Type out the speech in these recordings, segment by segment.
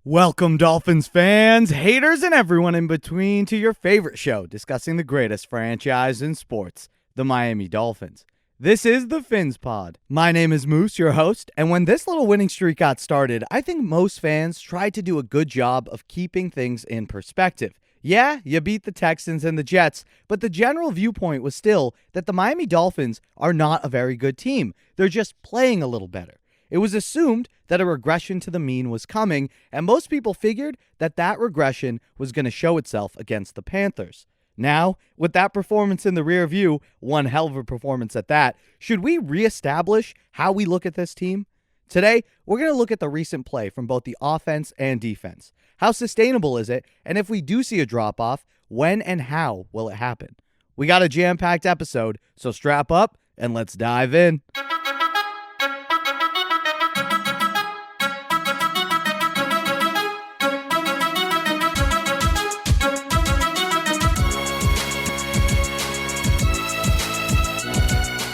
Welcome, Dolphins fans, haters, and everyone in between to your favorite show discussing the greatest franchise in sports, the Miami Dolphins. This is the PhinsPod. My name is Moose, your host, and when this little winning streak got started, I think most fans tried to do a good job of keeping things in perspective. Yeah, you beat the Texans and the Jets, but the general viewpoint was still that the Miami Dolphins are not a very good team. They're just playing a little better. It was assumed that a regression to the mean was coming, and most people figured that that regression was going to show itself against the Panthers. Now, with that performance in the rear view, one hell of a performance at that, should we reestablish how we look at this team? Today, we're going to look at the recent play from both the offense and defense. How sustainable is it? And if we do see a drop-off, when and how will it happen? We got a jam-packed episode, so strap up and let's dive in.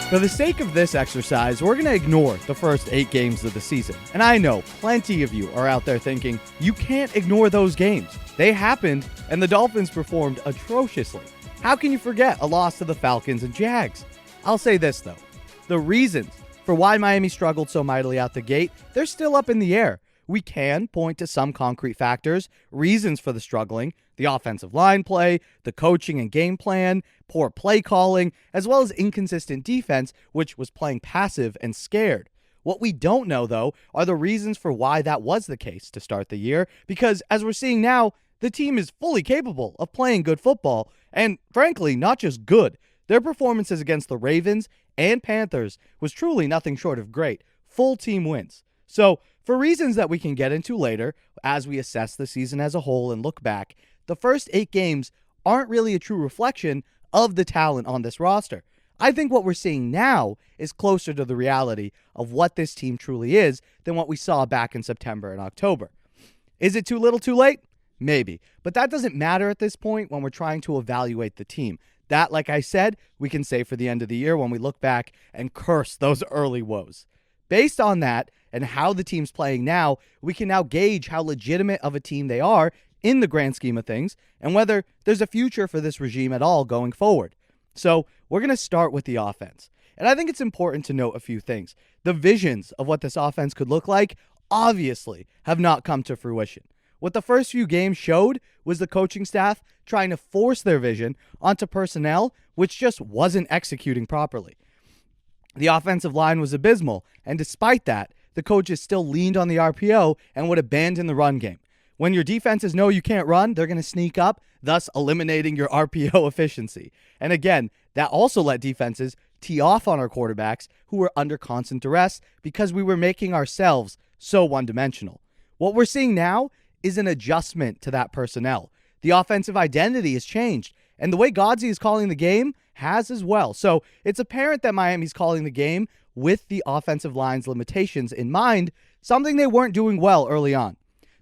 For the sake of this exercise, we're going to ignore the first 8 games of the season. And I know plenty of you are out there thinking, you can't ignore those games. They happened, and the Dolphins performed atrociously. How can you forget a loss to the Falcons and Jags? I'll say this, though. The reasons for why Miami struggled so mightily out the gate, they're still up in the air. We can point to some concrete factors, reasons for the struggling, the offensive line play, the coaching and game plan, poor play calling, as well as inconsistent defense, which was playing passive and scared. What we don't know, though, are the reasons for why that was the case to start the year, because as we're seeing now, the team is fully capable of playing good football, and frankly, not just good. Their performances against the Ravens and Panthers was truly nothing short of great. Full team wins. So, for reasons that we can get into later, as we assess the season as a whole and look back, the first 8 games aren't really a true reflection of the talent on this roster. I think what we're seeing now is closer to the reality of what this team truly is than what we saw back in September and October. Is it too little too late? Maybe. But that doesn't matter at this point when we're trying to evaluate the team. That, like I said, we can say for the end of the year when we look back and curse those early woes. Based on that and how the team's playing now, we can now gauge how legitimate of a team they are in the grand scheme of things and whether there's a future for this regime at all going forward. So we're going to start with the offense. And I think it's important to note a few things. The visions of what this offense could look like obviously have not come to fruition. What the first few games showed was the coaching staff trying to force their vision onto personnel, which just wasn't executing properly. The offensive line was abysmal, and despite that, the coaches still leaned on the RPO and would abandon the run game. When your defenses know you can't run, they're going to sneak up, thus eliminating your RPO efficiency. And again, that also let defenses tee off on our quarterbacks who were under constant duress because we were making ourselves so one-dimensional. What we're seeing now is an adjustment to that personnel. The offensive identity has changed, and the way Godsey is calling the game has as well. So it's apparent that Miami's calling the game with the offensive line's limitations in mind, something they weren't doing well early on.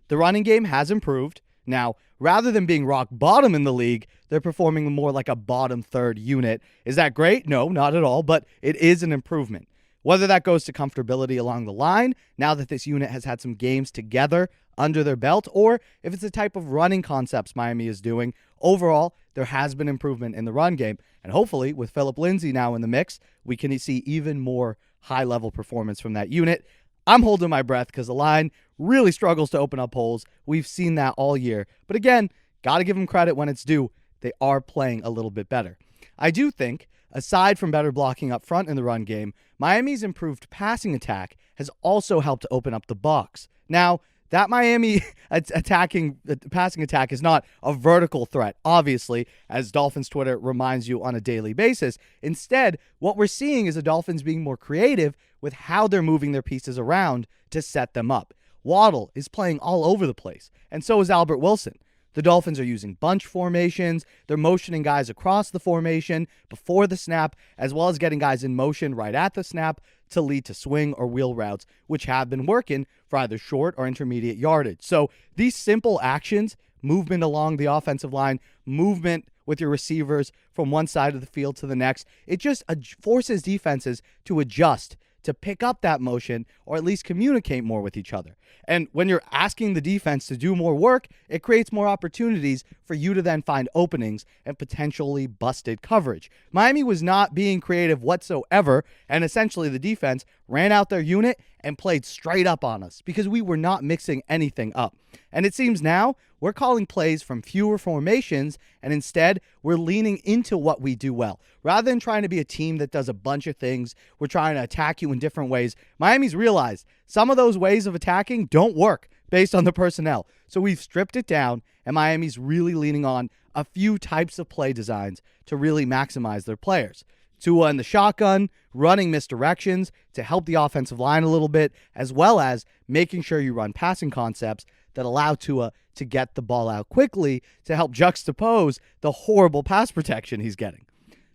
The running game has improved. Now, rather than being rock bottom in the league, they're performing more like a bottom third unit. Is that great? No, not at all, but it is an improvement. Whether that goes to comfortability along the line, now that this unit has had some games together under their belt, or if it's the type of running concepts Miami is doing, overall, there has been improvement in the run game. And hopefully, with Phillip Lindsay now in the mix, we can see even more high-level performance from that unit. I'm holding my breath because the line really struggles to open up holes. We've seen that all year. But again, got to give them credit when it's due. They are playing a little bit better. I do think, aside from better blocking up front in the run game, Miami's improved passing attack has also helped to open up the box. Now, that Miami passing attack is not a vertical threat, obviously, as Dolphins Twitter reminds you on a daily basis. Instead, what we're seeing is the Dolphins being more creative with how they're moving their pieces around to set them up. Waddle is playing all over the place, and so is Albert Wilson. The Dolphins are using bunch formations. They're motioning guys across the formation before the snap, as well as getting guys in motion right at the snap to lead to swing or wheel routes, which have been working for either short or intermediate yardage. So these simple actions, movement along the offensive line, movement with your receivers from one side of the field to the next, it just forces defenses to adjust to pick up that motion or at least communicate more with each other. And when you're asking the defense to do more work, it creates more opportunities for you to then find openings and potentially busted coverage. Miami was not being creative whatsoever, and essentially the defense ran out their unit and played straight up on us because we were not mixing anything up. And it seems now we're calling plays from fewer formations, and instead we're leaning into what we do well. Rather than trying to be a team that does a bunch of things, we're trying to attack you in different ways. Miami's realized some of those ways of attacking don't work based on the personnel. So we've stripped it down, and Miami's really leaning on a few types of play designs to really maximize their players. Tua in the shotgun, running misdirections to help the offensive line a little bit, as well as making sure you run passing concepts that allow Tua to get the ball out quickly to help juxtapose the horrible pass protection he's getting.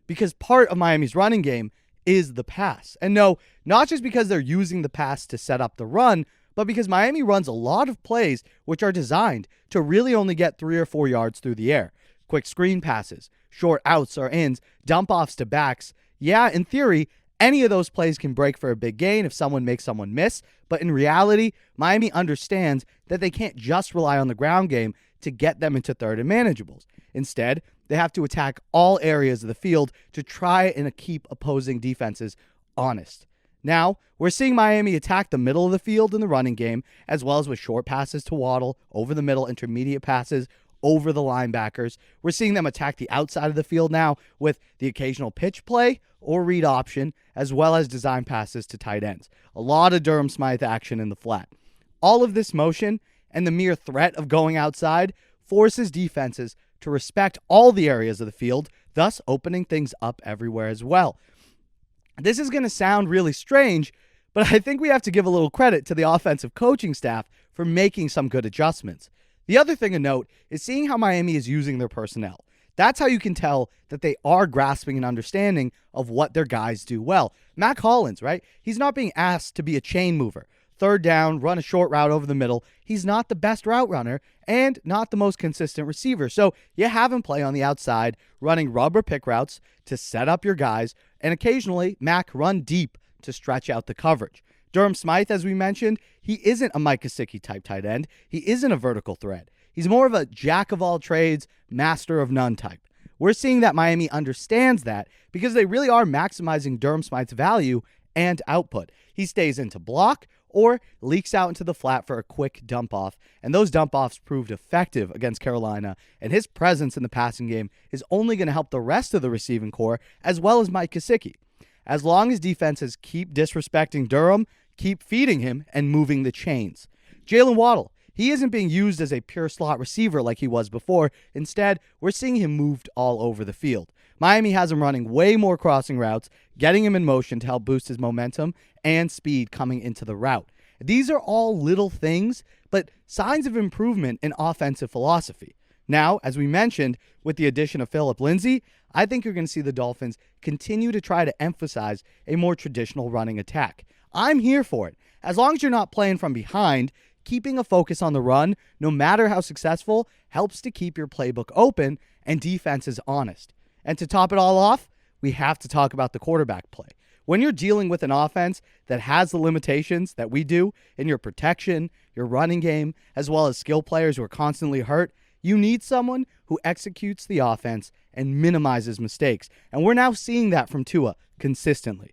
Because part of Miami's running game is the pass. And no, not just because they're using the pass to set up the run, but because Miami runs a lot of plays which are designed to really only get 3 or 4 yards through the air. Quick screen passes, short outs or ins, dump-offs to backs. Yeah, in theory, any of those plays can break for a big gain if someone makes someone miss, but in reality, Miami understands that they can't just rely on the ground game to get them into third and manageables. Instead, they have to attack all areas of the field to try and keep opposing defenses honest. Now, we're seeing Miami attack the middle of the field in the running game, as well as with short passes to Waddle, over the middle, intermediate passes, over the linebackers. We're seeing them attack the outside of the field now with the occasional pitch play or read option, as well as design passes to tight ends. A lot of Durham Smythe action in the flat. All of this motion and the mere threat of going outside forces defenses to respect all the areas of the field, thus opening things up everywhere as well. This is going to sound really strange, but I think we have to give a little credit to the offensive coaching staff for making some good adjustments. The other thing to note is seeing how Miami is using their personnel. That's how you can tell that they are grasping an understanding of what their guys do well. Mac Hollins, right? He's not being asked to be a chain mover. Third down, run a short route over the middle. He's not the best route runner and not the most consistent receiver. So you have him play on the outside, running rubber pick routes to set up your guys, and occasionally Mac run deep to stretch out the coverage. Durham Smythe, as we mentioned, he isn't a Mike Gesicki type tight end. He isn't a vertical threat. He's more of a jack of all trades, master of none type. We're seeing that Miami understands that because they really are maximizing Durham Smythe's value and output. He stays into block or leaks out into the flat for a quick dump off, and those dump offs proved effective against Carolina, and his presence in the passing game is only going to help the rest of the receiving core as well as Mike Gesicki. As long as defenses keep disrespecting Durham, keep feeding him and moving the chains. Jalen Waddle, he isn't being used as a pure slot receiver like he was before. Instead, we're seeing him moved all over the field. Miami has him running way more crossing routes, getting him in motion to help boost his momentum and speed coming into the route. These are all little things, but signs of improvement in offensive philosophy. Now, as we mentioned, with the addition of Phillip Lindsay, I think you're going to see the Dolphins continue to try to emphasize a more traditional running attack. I'm here for it. As long as you're not playing from behind, keeping a focus on the run, no matter how successful, helps to keep your playbook open and defenses honest. And to top it all off, we have to talk about the quarterback play. When you're dealing with an offense that has the limitations that we do in your protection, your running game, as well as skill players who are constantly hurt, you need someone who executes the offense and minimizes mistakes. And we're now seeing that from Tua consistently.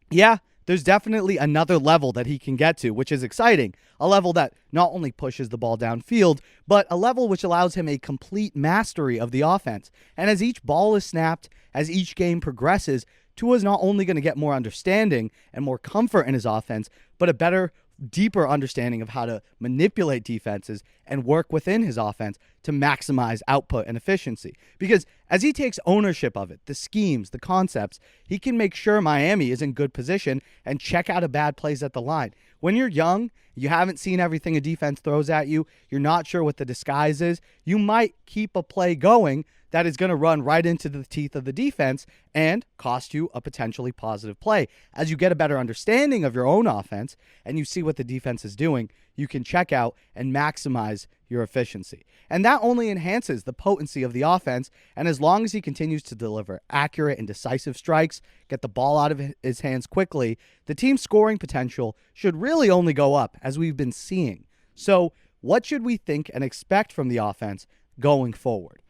Yeah, there's definitely another level that he can get to, which is exciting. A level that not only pushes the ball downfield, but a level which allows him a complete mastery of the offense. And as each ball is snapped, as each game progresses, Tua is not only going to get more understanding and more comfort in his offense, but a better, deeper understanding of how to manipulate defenses and work within his offense to maximize output and efficiency. Because as he takes ownership of it, the schemes, the concepts, he can make sure Miami is in good position and check out a bad plays at the line. When you're young, you haven't seen everything a defense throws at you, you're not sure what the disguise is, you might keep a play going that is going to run right into the teeth of the defense and cost you a potentially positive play. As you get a better understanding of your own offense and you see what the defense is doing, you can check out and maximize your efficiency. And that only enhances the potency of the offense. And as long as he continues to deliver accurate and decisive strikes, get the ball out of his hands quickly, the team's scoring potential should really only go up, as we've been seeing. So what should we think and expect from the offense going forward?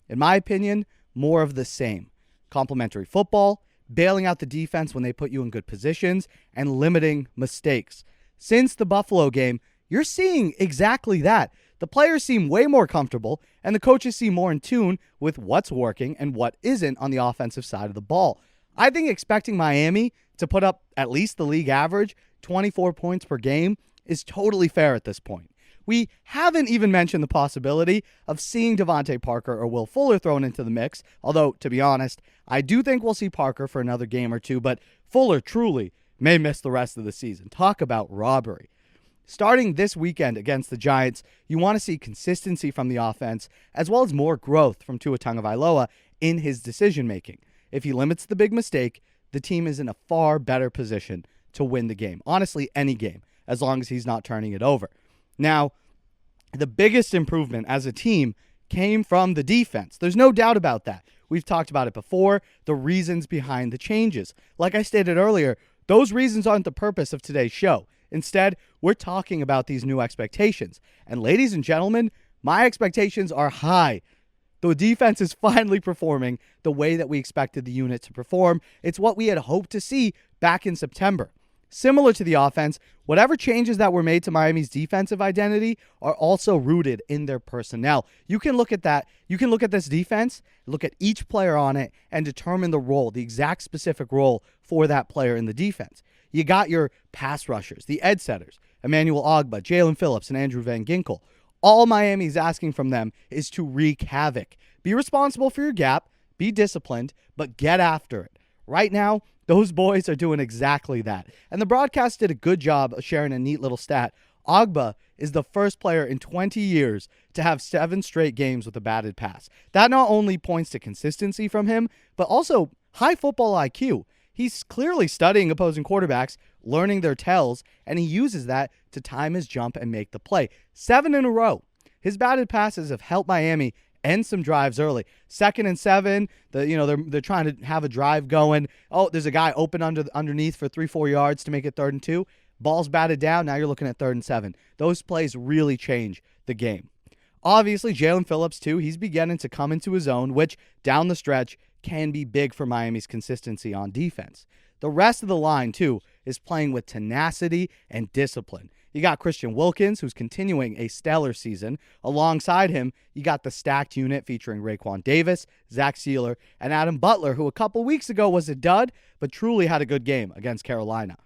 In my opinion, more of the same. Complementary football, bailing out the defense when they put you in good positions, and limiting mistakes. Since the Buffalo game, you're seeing exactly that. The players seem way more comfortable, and the coaches seem more in tune with what's working and what isn't on the offensive side of the ball. I think expecting Miami to put up at least the league average, 24 points per game, is totally fair at this point. We haven't even mentioned the possibility of seeing Devontae Parker or Will Fuller thrown into the mix, although, to be honest, I do think we'll see Parker for another game or two, but Fuller truly may miss the rest of the season. Talk about robbery. Starting this weekend against the Giants, you want to see consistency from the offense, as well as more growth from Tua Tagovailoa in his decision-making. If he limits the big mistake, the team is in a far better position to win the game. Honestly, any game, as long as he's not turning it over. Now, the biggest improvement as a team came from the defense. There's no doubt about that. We've talked about it before, the reasons behind the changes. Like I stated earlier, those reasons aren't the purpose of today's show. Instead, we're talking about these new expectations. And ladies and gentlemen, my expectations are high. The defense is finally performing the way that we expected the unit to perform. It's what we had hoped to see back in September. Similar to the offense, whatever changes that were made to Miami's defensive identity are also rooted in their personnel. You can look at that. You can look at this defense, look at each player on it, and determine the role, the exact specific role for that player in the defense. You got your pass rushers, the edge setters, Emmanuel Ogbah, Jalen Phillips, and Andrew Van Ginkel. All Miami's asking from them is to wreak havoc. Be responsible for your gap, be disciplined, but get after it. Right now, those boys are doing exactly that. And the broadcast did a good job of sharing a neat little stat. Ogbah is the first player in 20 years to have 7 straight games with a batted pass. That not only points to consistency from him, but also high football IQ. He's clearly studying opposing quarterbacks, learning their tells, and he uses that to time his jump and make the play. 7 in a row. His batted passes have helped Miami end some drives early. 2nd and 7, they're trying to have a drive going. Oh, there's a guy open underneath for 3-4 yards to make it 3rd and 2. Ball's batted down. Now you're looking at 3rd and 7. Those plays really change the game. Obviously, Jalen Phillips, too, he's beginning to come into his own, which down the stretch can be big for Miami's consistency on defense. The rest of the line, too, is playing with tenacity and discipline. You got Christian Wilkins, who's continuing a stellar season. Alongside him, you got the stacked unit featuring Raekwon Davis, Zach Sealer, and Adam Butler, who a couple weeks ago was a dud, but truly had a good game against Carolina.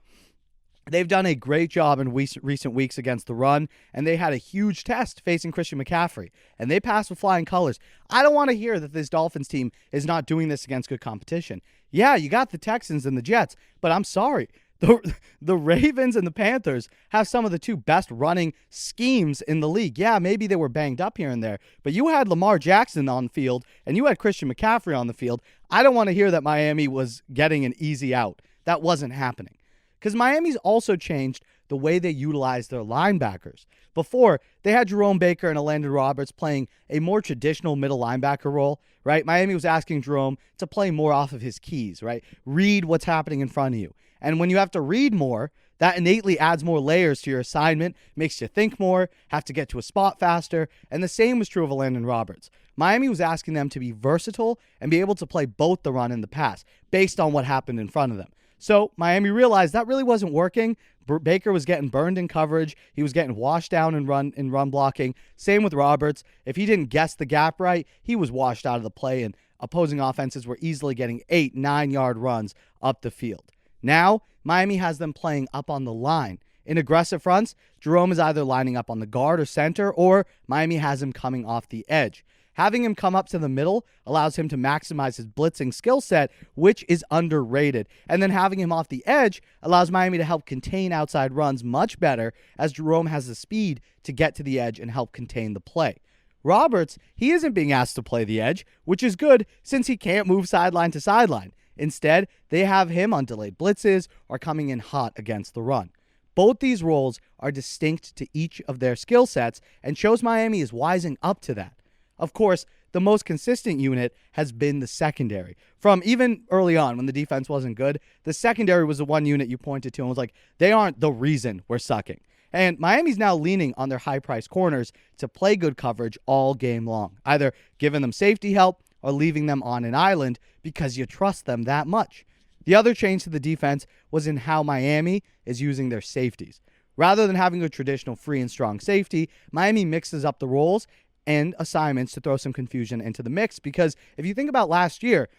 They've done a great job in recent weeks against the run, and they had a huge test facing Christian McCaffrey, and they passed with flying colors. I don't want to hear that this Dolphins team is not doing this against good competition. Yeah, you got the Texans and the Jets, but I'm sorry. The Ravens and the Panthers have some of the 2 best running schemes in the league. Yeah, maybe they were banged up here and there, but you had Lamar Jackson on the field, and you had Christian McCaffrey on the field. I don't want to hear that Miami was getting an easy out. That wasn't happening. Because Miami's also changed the way they utilize their linebackers. Before, they had Jerome Baker and Elandon Roberts playing a more traditional middle linebacker role, right? Miami was asking Jerome to play more off of his keys, right? Read what's happening in front of you. And when you have to read more, that innately adds more layers to your assignment, makes you think more, have to get to a spot faster, and the same was true of Elandon Roberts. Miami was asking them to be versatile and be able to play both the run and the pass based on what happened in front of them. So Miami realized that really wasn't working. Baker was getting burned in coverage. He was getting washed down in run blocking. Same with Roberts. If he didn't guess the gap right, he was washed out of the play, and opposing offenses were easily getting 8-9 yard runs up the field. Now, Miami has them playing up on the line. In aggressive fronts, Jerome is either lining up on the guard or center, or Miami has him coming off the edge. Having him come up to the middle allows him to maximize his blitzing skill set, which is underrated. And then having him off the edge allows Miami to help contain outside runs much better, as Jerome has the speed to get to the edge and help contain the play. Roberts, he isn't being asked to play the edge, which is good since he can't move sideline to sideline. Instead, they have him on delayed blitzes or coming in hot against the run. Both these roles are distinct to each of their skill sets and shows Miami is wising up to that. Of course, the most consistent unit has been the secondary. From even early on when the defense wasn't good, the secondary was the one unit you pointed to and was like, they aren't the reason we're sucking. And Miami's now leaning on their high-priced corners to play good coverage all game long, either giving them safety help or leaving them on an island because you trust them that much. The other change to the defense was in how Miami is using their safeties. Rather than having a traditional free and strong safety, Miami mixes up the roles and assignments to throw some confusion into the mix, because if you think about last year,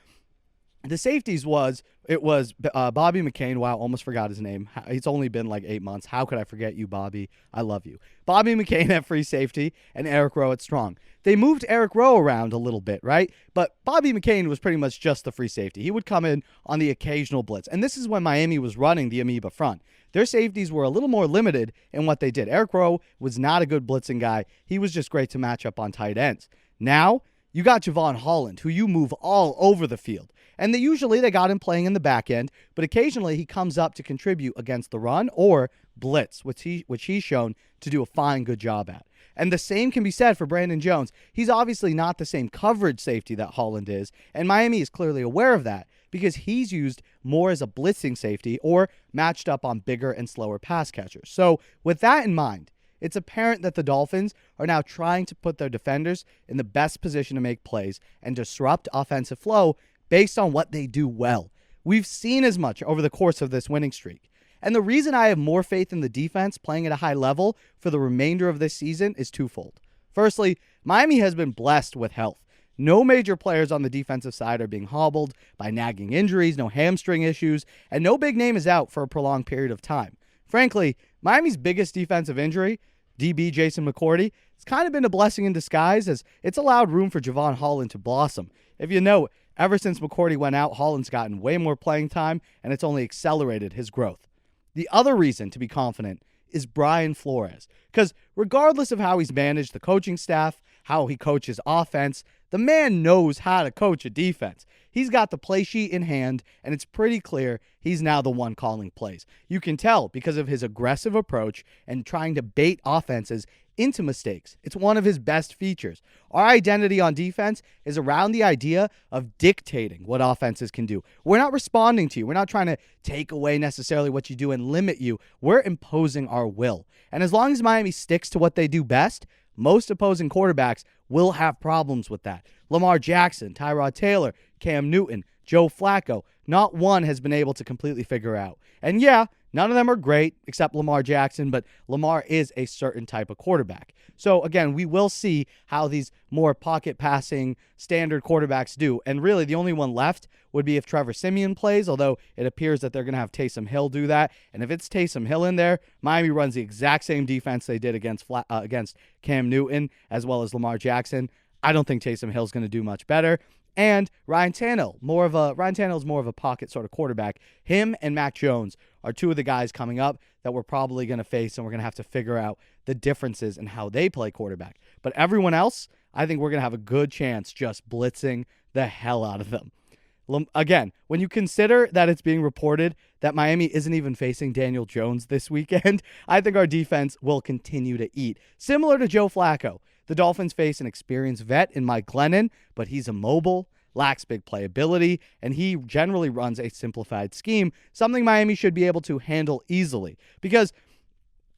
the safeties was Bobby McCain. Wow, almost forgot his name. It's only been like 8 months. How could I forget you, Bobby? I love you. Bobby McCain at free safety and Eric Rowe at strong. They moved Eric Rowe around a little bit, right? But Bobby McCain was pretty much just the free safety. He would come in on the occasional blitz. And this is when Miami was running the amoeba front. Their safeties were a little more limited in what they did. Eric Rowe was not a good blitzing guy. He was just great to match up on tight ends. Now, you got Javon Holland, who you move all over the field. And usually they got him playing in the back end, but occasionally he comes up to contribute against the run or blitz, which he's shown to do a fine, good job at. And the same can be said for Brandon Jones. He's obviously not the same coverage safety that Holland is, and Miami is clearly aware of that because he's used more as a blitzing safety or matched up on bigger and slower pass catchers. So with that in mind, it's apparent that the Dolphins are now trying to put their defenders in the best position to make plays and disrupt offensive flow based on what they do well. We've seen as much over the course of this winning streak. And the reason I have more faith in the defense playing at a high level for the remainder of this season is twofold. Firstly, Miami has been blessed with health. No major players on the defensive side are being hobbled by nagging injuries, no hamstring issues, and no big name is out for a prolonged period of time. Frankly, Miami's biggest defensive injury, DB Jason McCourty, it's kind of been a blessing in disguise as it's allowed room for Javon Holland to blossom. If you know, ever since McCourty went out, Holland's gotten way more playing time, and it's only accelerated his growth. The other reason to be confident is Brian Flores, because regardless of how he's managed the coaching staff, how he coaches offense, the man knows how to coach a defense. He's got the play sheet in hand, and it's pretty clear he's now the one calling plays. You can tell because of his aggressive approach and trying to bait offenses into mistakes. It's one of his best features. Our identity on defense is around the idea of dictating what offenses can do. We're not responding to you. We're not trying to take away necessarily what you do and limit you. We're imposing our will. And as long as Miami sticks to what they do best, most opposing quarterbacks will have problems with that. Lamar Jackson, Tyrod Taylor, Cam Newton, Joe Flacco, not one has been able to completely figure out. And yeah, none of them are great except Lamar Jackson, but Lamar is a certain type of quarterback. So again, we will see how these more pocket passing standard quarterbacks do. And really the only one left would be if Trevor Siemian plays, although it appears that they're going to have Taysom Hill do that. And if it's Taysom Hill in there, Miami runs the exact same defense they did against Cam Newton as well as Lamar Jackson. I don't think Taysom Hill's going to do much better. And Ryan Tannehill's more of a pocket sort of quarterback. Him and Mac Jones are two of the guys coming up that we're probably going to face, and we're going to have to figure out the differences in how they play quarterback. But everyone else, I think we're going to have a good chance just blitzing the hell out of them. Again, when you consider that it's being reported that Miami isn't even facing Daniel Jones this weekend, I think our defense will continue to eat. Similar to Joe Flacco, the Dolphins face an experienced vet in Mike Glennon, but he's immobile, lacks big playability, and he generally runs a simplified scheme, something Miami should be able to handle easily. Because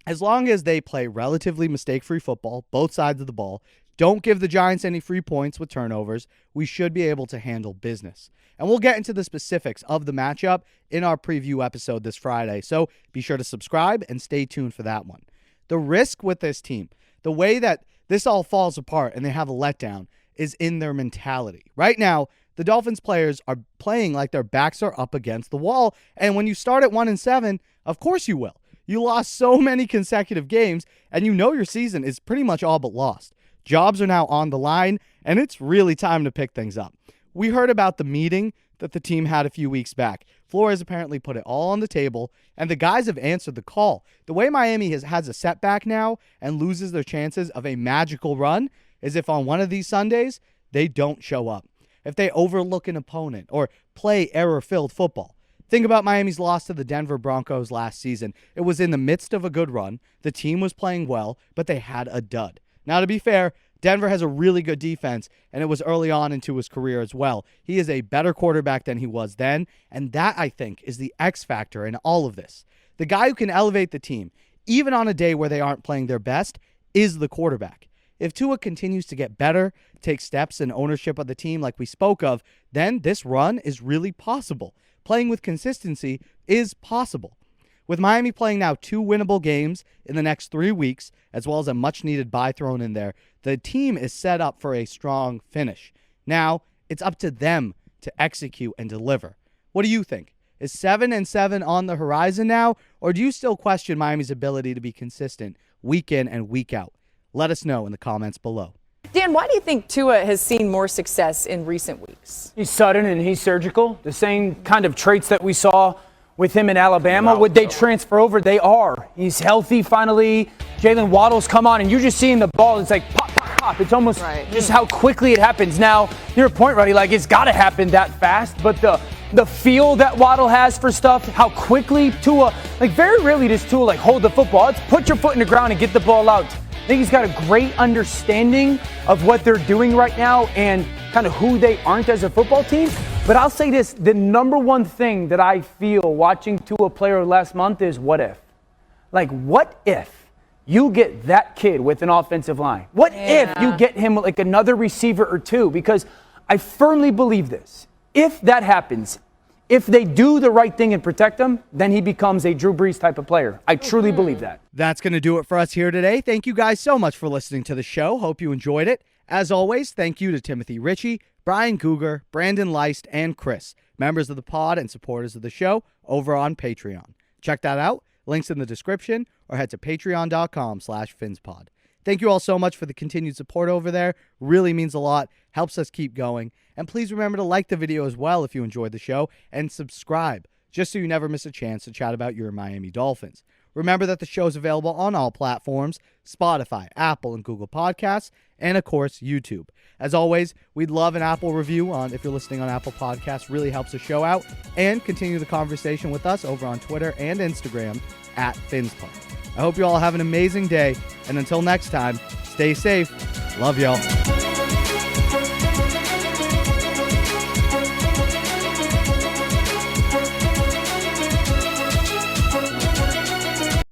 as long as they play relatively mistake-free football, both sides of the ball, don't give the Giants any free points with turnovers, we should be able to handle business. And we'll get into the specifics of the matchup in our preview episode this Friday, so be sure to subscribe and stay tuned for that one. The risk with this team, the way that this all falls apart and they have a letdown, is in their mentality. Right now, the Dolphins players are playing like their backs are up against the wall, and when you start at 1-7, of course you will. You lost so many consecutive games, and you know your season is pretty much all but lost. Jobs are now on the line, and it's really time to pick things up. We heard about the meeting that the team had a few weeks back. Flores apparently put it all on the table, and the guys have answered the call. The way Miami has a setback now and loses their chances of a magical run is if on one of these Sundays, they don't show up. If they overlook an opponent or play error-filled football. Think about Miami's loss to the Denver Broncos last season. It was in the midst of a good run. The team was playing well, but they had a dud. Now, to be fair, Denver has a really good defense, and it was early on into his career as well. He is a better quarterback than he was then, and that, I think, is the X factor in all of this. The guy who can elevate the team, even on a day where they aren't playing their best, is the quarterback. If Tua continues to get better, take steps in ownership of the team like we spoke of, then this run is really possible. Playing with consistency is possible. With Miami playing now 2 winnable games in the next 3 weeks, as well as a much-needed bye thrown in there, the team is set up for a strong finish. Now, it's up to them to execute and deliver. What do you think? Is 7-7 on the horizon now, or do you still question Miami's ability to be consistent week in and week out? Let us know in the comments below. Dan, why do you think Tua has seen more success in recent weeks? He's sudden and he's surgical. The same kind of traits that we saw with him in Alabama. Would they transfer over? They are. He's healthy finally. Jalen Waddle's come on, and you're just seeing the ball. It's like pop, pop, pop. It's almost just how quickly it happens. Now, your point, Ruddy, like it's got to happen that fast. But the feel that Waddle has for stuff, how quickly Tua, like very rarely does Tua like hold the football. It's put your foot in the ground and get the ball out. I think he's got a great understanding of what they're doing right now and kind of who they aren't as a football team. But I'll say this, the number one thing that I feel watching Tua play last month is what if? Like, what if you get that kid with an offensive line? What if you get him like another receiver or two? Because I firmly believe this. If that happens, if they do the right thing and protect him, then he becomes a Drew Brees type of player. I truly believe that. That's going to do it for us here today. Thank you guys so much for listening to the show. Hope you enjoyed it. As always, thank you to Timothy Ritchie, Brian Guger, Brandon Leist, and Chris, members of the pod and supporters of the show over on Patreon. Check that out. Links in the description, or head to patreon.com/PhinsPod. Thank you all so much for the continued support over there. Really means a lot. Helps us keep going. And please remember to like the video as well if you enjoyed the show, and subscribe, just so you never miss a chance to chat about your Miami Dolphins. Remember that the show is available on all platforms, Spotify, Apple, and Google Podcasts, and of course, YouTube. As always, we'd love an Apple review if you're listening on Apple Podcasts. Really helps the show out. And continue the conversation with us over on Twitter and Instagram at PhinsPod. I hope you all have an amazing day. And until next time, stay safe. Love y'all.